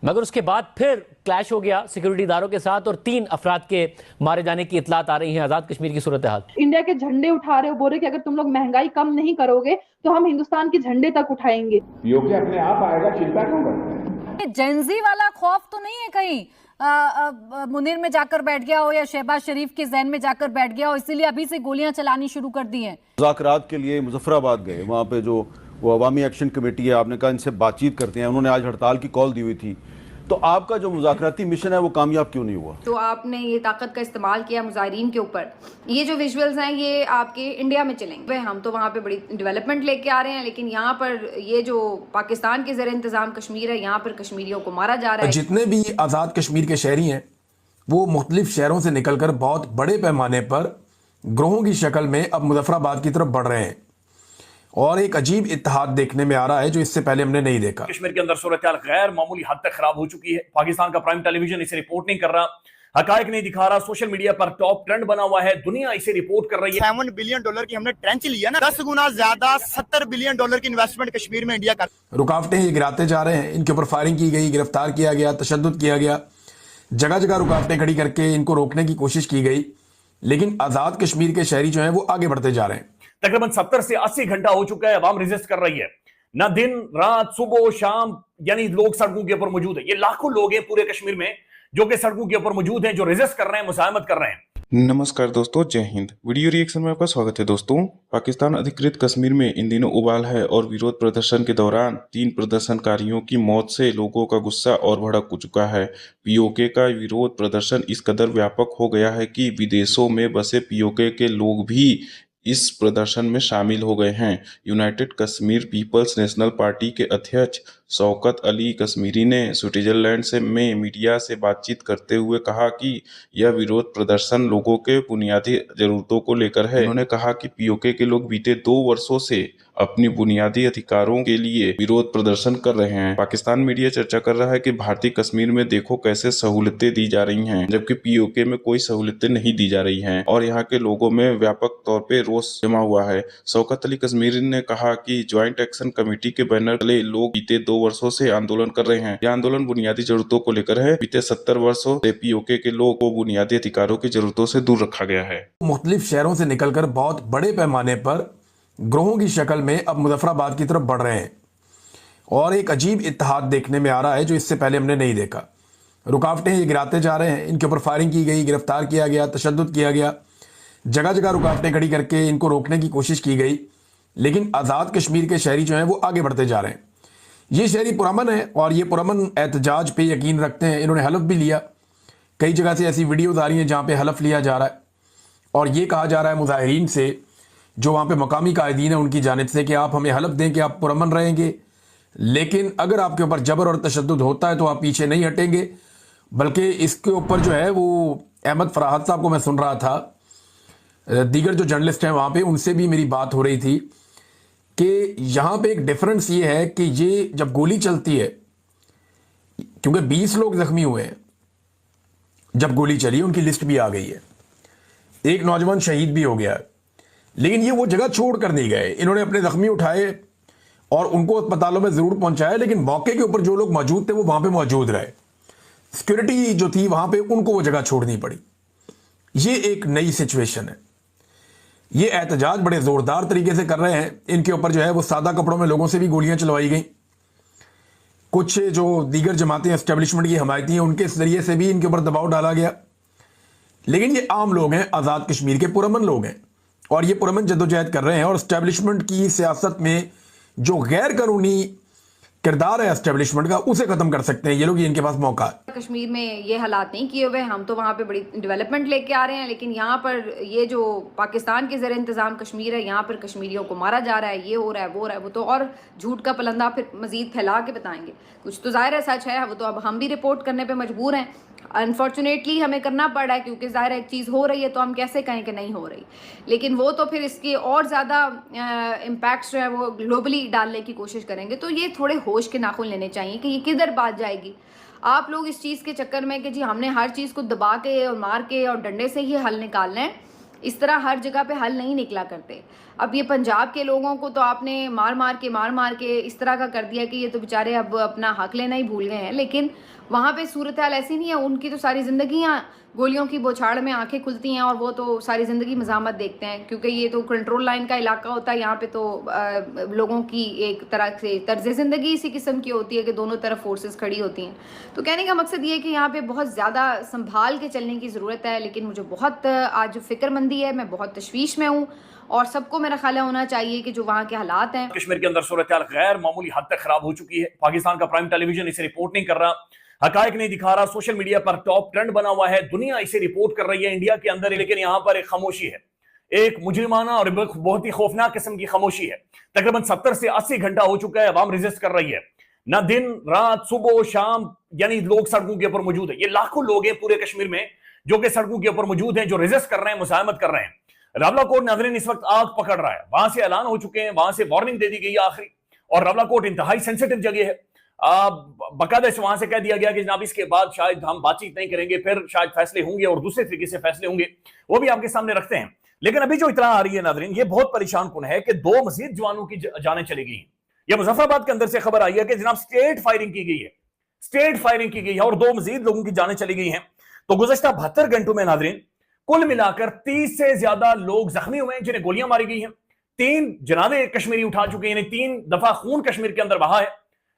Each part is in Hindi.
मगर उसके बाद फिर क्लैश हो गया सिक्योरिटी इदारों के साथ और 3 अफराद के मारे जाने की इतलात आ रही हैं। आजाद कश्मीर की सूरत हाल। इंडिया के झंडे उठा रहे हो, बोल रहे कि अगर तुम लोग महंगाई कम नहीं करोगे तो हम हिंदुस्तान के झंडे तक उठाएंगे। पीओके अपने आप आएगा, चिंता क्यों करते हैं? जेंजी वाला खौफ तो नहीं है कहीं मुनीर में जाकर बैठ गया हो या शहबाज शरीफ के जहन में जाकर बैठ गया हो, इसीलिए अभी से गोलियां चलानी शुरू कर दी हैं। मुज़ाकरात के लिए मुजफ्फराबाद गए, वहाँ पे जो वो अवामी एक्शन कमेटी है, आपने कहा इनसे बातचीत करते हैं, उन्होंने आज हड़ताल की कॉल दी हुई थी, तो आपका जो मुज़ाकराती मिशन है वो कामयाब क्यों नहीं हुआ? तो आपने ये ताकत का इस्तेमाल किया मुजाहिरीन के ऊपर। ये जो विजुअल्स हैं ये आपके इंडिया में चलेंगे। हम तो वहाँ पे बड़ी डेवलपमेंट लेके आ रहे हैं, लेकिन यहाँ पर ये जो पाकिस्तान के ज़र इंतज़ाम कश्मीर है, यहाँ पर कश्मीरियों को मारा जा रहा है। जितने भी आज़ाद कश्मीर के शहरी हैं वो मुख्तलिफ शहरों से निकलकर बहुत बड़े पैमाने पर ग्रोहों की शक्ल में अब मुजफ्फराबाद की तरफ बढ़ रहे हैं और एक अजीब इत्तेहाद देखने में आ रहा है जो इससे पहले हमने नहीं देखा। कश्मीर के अंदर सूरत गैर मामूली हद तक खराब हो चुकी है। पाकिस्तान का प्राइम टेलीविजन इसे रिपोर्ट नहीं कर रहा, हकायक नहीं दिखा रहा, सोशल मीडिया पर टॉप ट्रेंड बना हुआ है, दुनिया इसे रिपोर्ट कर रही है। $7 बिलियन की हमने ट्रेंच लिया ना, 10 गुना ज्यादा $70 बिलियन की इन्वेस्टमेंट कश्मीर में इंडिया का। रुकावटें ये गिराते जा रहे हैं, इनके ऊपर फायरिंग की गई, गिरफ्तार किया गया, तशद्दुद किया गया, जगह जगह रुकावटें खड़ी करके इनको रोकने की कोशिश की गई, लेकिन आजाद कश्मीर के शहरी जो हैं वो आगे बढ़ते जा रहे हैं। तकरीबन 70 से 80 घंटा हो चुका है, अवाम रेजिस्ट कर रही है, ना दिन रात सुबह शाम, यानी लोग सड़कों के ऊपर मौजूद है। ये लाखों लोग हैं पूरे कश्मीर में जो कि सड़कों के ऊपर मौजूद हैं, जो रेजिस्ट कर रहे हैं, मुजाहिमत कर रहे हैं। नमस्कार दोस्तों, जय हिंद। वीडियो रिएक्शन में आपका स्वागत है। दोस्तों, पाकिस्तान अधिकृत कश्मीर में इन दिनों उबाल है और विरोध प्रदर्शन के दौरान 3 प्रदर्शनकारियों की मौत से लोगों का गुस्सा और भड़क चुका है। पीओके का विरोध प्रदर्शन इस कदर व्यापक हो गया है कि विदेशों में बसे पीओके के लोग भी इस प्रदर्शन में शामिल हो गए हैं। United Kashmir People's National Party के अध्यक्ष शौकत अली कश्मीरी ने स्विट्जरलैंड में मीडिया से बातचीत करते हुए कहा कि यह विरोध प्रदर्शन लोगों के बुनियादी जरूरतों को लेकर है। उन्होंने कहा कि पीओके के लोग बीते 2 वर्षों से अपनी बुनियादी अधिकारों के लिए विरोध प्रदर्शन कर रहे हैं। पाकिस्तान मीडिया चर्चा कर रहा है कि भारतीय कश्मीर में देखो कैसे सहूलतें दी जा रही हैं, जबकि पीओके में कोई सहूलतें नहीं दी जा रही हैं और यहाँ के लोगों में व्यापक तौर पे रोष जमा हुआ है। शौकत अली कश्मीरी ने कहा कि ज्वाइंट एक्शन कमेटी के बैनर तले लोग बीते 2 वर्षों से आंदोलन कर रहे हैं। यह आंदोलन बुनियादी जरूरतों को लेकर है। बीते 70 वर्षों से पीओके के लोग को बुनियादी अधिकारों की जरूरतों से दूर रखा गया है। मुख्तलिफ शहरों से निकलकर बहुत बड़े पैमाने पर ग्रोहों की शक्ल में अब मुजफ्फराबाद की तरफ बढ़ रहे हैं और एक अजीब इत्तेहाद देखने में आ रहा है जो इससे पहले हमने नहीं देखा। रुकावटें ये गिराते जा रहे हैं, इनके ऊपर फायरिंग की गई, गिरफ्तार किया गया, तशद्दुद किया गया, जगह जगह रुकावटें खड़ी करके इनको रोकने की कोशिश की गई, लेकिन आज़ाद कश्मीर के शहरी जो हैं वो आगे बढ़ते जा रहे हैं। ये शहरी पुरअमन है और ये पुरअमन एहतजाज पे यकीन रखते हैं। इन्होंने हलफ भी लिया। कई जगह से ऐसी वीडियोज आ रही हैं जहाँ पे हलफ लिया जा रहा है और ये कहा जा रहा है मुजाहिरीन से, जो वहाँ पे मकामी कायदीन है उनकी जानिब से, कि आप हमें हलफ दें कि आप पुरअमन रहेंगे, लेकिन अगर आपके ऊपर जबर और तशद्दुद होता है तो आप पीछे नहीं हटेंगे। बल्कि इसके ऊपर जो है वो अहमद फराहत साहब को मैं सुन रहा था, दीगर जो जर्नलिस्ट हैं वहाँ पे उनसे भी मेरी बात हो रही थी कि यहाँ पे एक डिफरेंस ये है कि ये जब गोली चलती है, क्योंकि 20 लोग जख्मी हुए हैं जब गोली चली, उनकी लिस्ट भी आ गई है, एक नौजवान शहीद भी हो गया है, लेकिन ये वो जगह छोड़ कर नहीं गए। इन्होंने अपने जख्मी उठाए और उनको अस्पतालों में ज़रूर पहुंचाया, लेकिन मौके के ऊपर जो लोग मौजूद थे वो वहाँ पे मौजूद रहे। सिक्योरिटी जो थी वहाँ पे उनको वो जगह छोड़नी पड़ी। ये एक नई सिचुएशन है। ये एहतजाज बड़े ज़ोरदार तरीके से कर रहे हैं। इनके ऊपर जो है वो सादा कपड़ों में लोगों से भी गोलियां चलवाई गई। कुछ जो दीगर जमातें एस्टेब्लिशमेंट की हमायती हैं उनके जरिए से भी इनके ऊपर दबाव डाला गया, लेकिन ये आम लोग हैं, आज़ाद कश्मीर के पुरअमन लोग हैं और ये पुरअमन जद्दोजहद कर रहे हैं और एस्टेब्लिशमेंट की सियासत में जो गैर कानूनी किरदार है एस्टेब्लिशमेंट का, उसे खत्म कर सकते हैं ये लोग। ये इनके पास मौका है। कश्मीर में ये हालात नहीं किए हुए, हम तो वहाँ पे बड़ी डेवलपमेंट लेके आ रहे हैं, लेकिन यहाँ पर ये जो पाकिस्तान के ज़र इंतज़ाम कश्मीर है, यहाँ पर कश्मीरियों को मारा जा रहा है, ये हो रहा है, वो हो रहा है, वो तो और झूठ का पलंदा फिर मजीद फैला के बताएंगे। कुछ तो ज़ाहिर है सच है, वो तो अब हम भी रिपोर्ट करने पर मजबूर हैं। अनफॉर्चुनेटली हमें करना पड़ रहा है क्योंकि ज़ाहिर एक चीज़ हो रही है तो हम कैसे कहें कि नहीं हो रही, लेकिन वो तो फिर इसके और ज़्यादा इम्पैक्ट्स जो है वो ग्लोबली डालने की कोशिश करेंगे। तो ये थोड़े होश के नाखून लेने चाहिए कि ये किधर बात जाएगी। आप लोग इस चीज़ के चक्कर में कि जी हमने हर चीज़ को दबा के और मार के और डंडे से ही हल निकालना है, इस तरह हर जगह पे हल नहीं निकला करते। अब ये पंजाब के लोगों को तो आपने मार मार के इस तरह का कर दिया कि ये तो बेचारे अब अपना हक लेना ही भूल गए हैं, लेकिन वहाँ पे सूरत हाल ऐसी नहीं है। उनकी तो सारी ज़िंदगियाँ गोलियों की बौछार में आंखें खुलती हैं और वो तो सारी ज़िंदगी मज़ामत देखते हैं, क्योंकि ये तो कंट्रोल लाइन का इलाका होता है। यहाँ पे तो लोगों की एक तरह से तर्ज ज़िंदगी इसी किस्म की होती है कि दोनों तरफ फोर्सेस खड़ी होती हैं। तो कहने का मकसद ये है कि यहाँ पे बहुत ज़्यादा संभाल के चलने की ज़रूरत है। लेकिन मुझे बहुत आज फ़िक्रमंदी है, मैं बहुत तशवीश में हूँ और सबको मेरा ख्याल होना चाहिए कि जो वहाँ के हालात हैं, कश्मीर के अंदर सूरत हाल गैर मामूली हद तक खराब हो चुकी है। पाकिस्तान का प्राइम टेलीविजन इसे रिपोर्ट नहीं कर रहा, हकायक नहीं दिखा रहा, सोशल मीडिया पर टॉप ट्रेंड बना हुआ है, दुनिया इसे रिपोर्ट कर रही है इंडिया के अंदर, लेकिन यहाँ पर एक खामोशी है, एक मुजरिमाना और बहुत ही खौफनाक किस्म की खामोशी है। तकरीबन 70 से 80 घंटा हो चुका है, अवाम रेजिस्ट कर रही है, ना दिन रात सुबह शाम, यानी लोग सड़कों के ऊपर मौजूद है। ये लाखों लोग हैं पूरे कश्मीर में जो कि सड़कों के ऊपर मौजूद हैं, जो रेजिस्ट कर रहे हैं, मुजाहमत कर रहे हैं। रावलाकोट नाज़रीन इस वक्त आग पकड़ रहा है, वहां से ऐलान हो चुके हैं, वहां से वार्निंग दे दी गई है आखिरी, और रावलाकोट इंतहाई सेंसिटिव जगह है। बाकायदा वहां से कह दिया गया कि जनाब इसके बाद शायद हम बातचीत नहीं करेंगे, फिर शायद फैसले होंगे और दूसरे तरीके से फैसले होंगे, वो भी आपके सामने रखते हैं। लेकिन अभी जो इतला आ रही है नाज़रीन, ये बहुत परेशान कुन है कि 2 मजीद जवानों की जानें चली गई। ये मुजफ्फराबाद के अंदर से खबर आई है कि जनाब स्टेट फायरिंग की गई है, स्टेट फायरिंग की गई है और 2 मजीद लोगों की जानें चली गई हैं। तो गुज़श्ता 72 घंटों में नाज़रीन कुल मिलाकर 30 से ज्यादा लोग जख्मी हुए हैं जिन्हें गोलियां मारी गई हैं। 3 जनाजे कश्मीरी उठा चुके हैं, यानी 3 दफा खून कश्मीर के अंदर बहा है,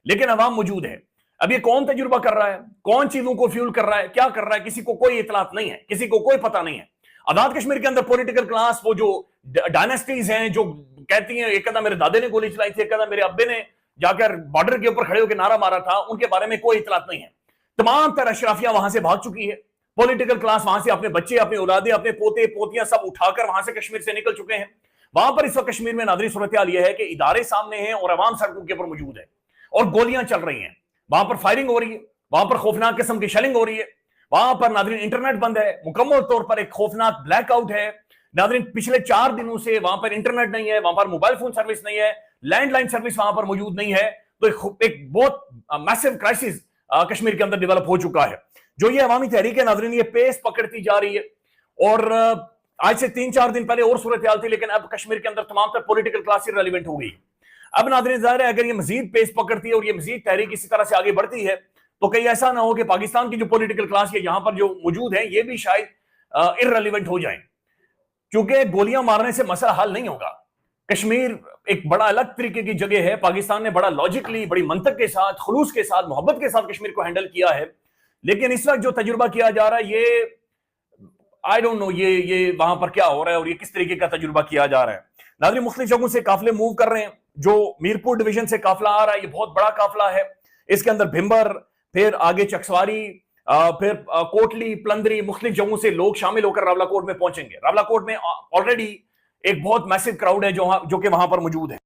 लेकिन अवाम मौजूद है। अब ये कौन तजुर्बा कर रहा है, कौन चीजों को फ्यूल कर रहा है, क्या कर रहा है, किसी को कोई इतलात नहीं है, किसी को कोई पता नहीं है। आजाद कश्मीर के अंदर पॉलिटिकल क्लास, वो जो डायनेस्टीज हैं जो कहती हैं एक कदा मेरे दादे ने गोली चलाई थी, एक कदा मेरे अब्बे ने जाकर बॉर्डर के ऊपर खड़े होकर नारा मारा था, उनके बारे में कोई इतलात नहीं है। तमाम तरह अशराफिया वहां से भाग चुकी है, पॉलिटिकल क्लास वहां से अपने बच्चे, अपने औलादे, अपने पोते पोतियां सब उठाकर वहां से कश्मीर से निकल चुके हैं। वहां पर इस वक्त कश्मीर में नाज़रीन सूरत हाल यह है कि इदारे सामने हैं और अवाम सड़कों के ऊपर मौजूद है और गोलियां चल रही हैं, वहां पर फायरिंग हो रही है, वहां पर खौफनाक किस्म की शेलिंग हो रही है, वहां पर नाज़रीन इंटरनेट बंद है, मुकम्मल तौर पर एक खौफनाक ब्लैकआउट है। नाज़रीन पिछले 4 दिनों से वहां पर इंटरनेट नहीं है, वहां पर मोबाइल फोन सर्विस नहीं है, लैंडलाइन सर्विस वहां पर मौजूद नहीं है। तो एक बहुत मैसिव क्राइसिस कश्मीर के अंदर डेवलप हो चुका है। जो ये अवामी तहरीक है नाज़रीन, ये पेस पकड़ती जा रही है और आज से 3-4 दिन पहले और सूरत हाल थी, लेकिन अब कश्मीर के अंदर तमाम तर पॉलिटिकल क्लास रेलिवेंट हो गई। अब नाज़रीन ज़ाहिर है अगर ये मजीद पेस पकड़ती है और ये मजीद तहरीक इसी तरह से आगे बढ़ती है तो कहीं ऐसा ना हो कि पाकिस्तान की जो पॉलिटिकल क्लास है यहाँ पर जो मौजूद है ये भी शायद इररेलेवेंट हो जाए, क्योंकि गोलियां मारने से मसला हल नहीं होगा। कश्मीर एक बड़ा अलग तरीके की जगह है, पाकिस्तान ने बड़ा लॉजिकली, बड़ी मंतक के साथ, खुलूस के साथ, मोहब्बत के साथ कश्मीर को हैंडल किया है, लेकिन इस वक्त जो तजुर्बा किया जा रहा है ये आई डोंट नो ये वहां पर क्या हो रहा है और ये किस तरीके का तजुर्बा किया जा रहा है। नाज़रीन मुख्तलिफ जगहों से काफिले मूव कर रहे हैं। जो मीरपुर डिवीजन से काफिला आ रहा है ये बहुत बड़ा काफिला है, इसके अंदर भिंबर, फिर आगे चकसवारी, फिर कोटली, प्लंदरी, मुख्तलिफ जगहों से लोग शामिल होकर रावलाकोट में पहुंचेंगे। रावलाकोट में ऑलरेडी एक बहुत मैसिव क्राउड है जो कि वहां पर मौजूद है।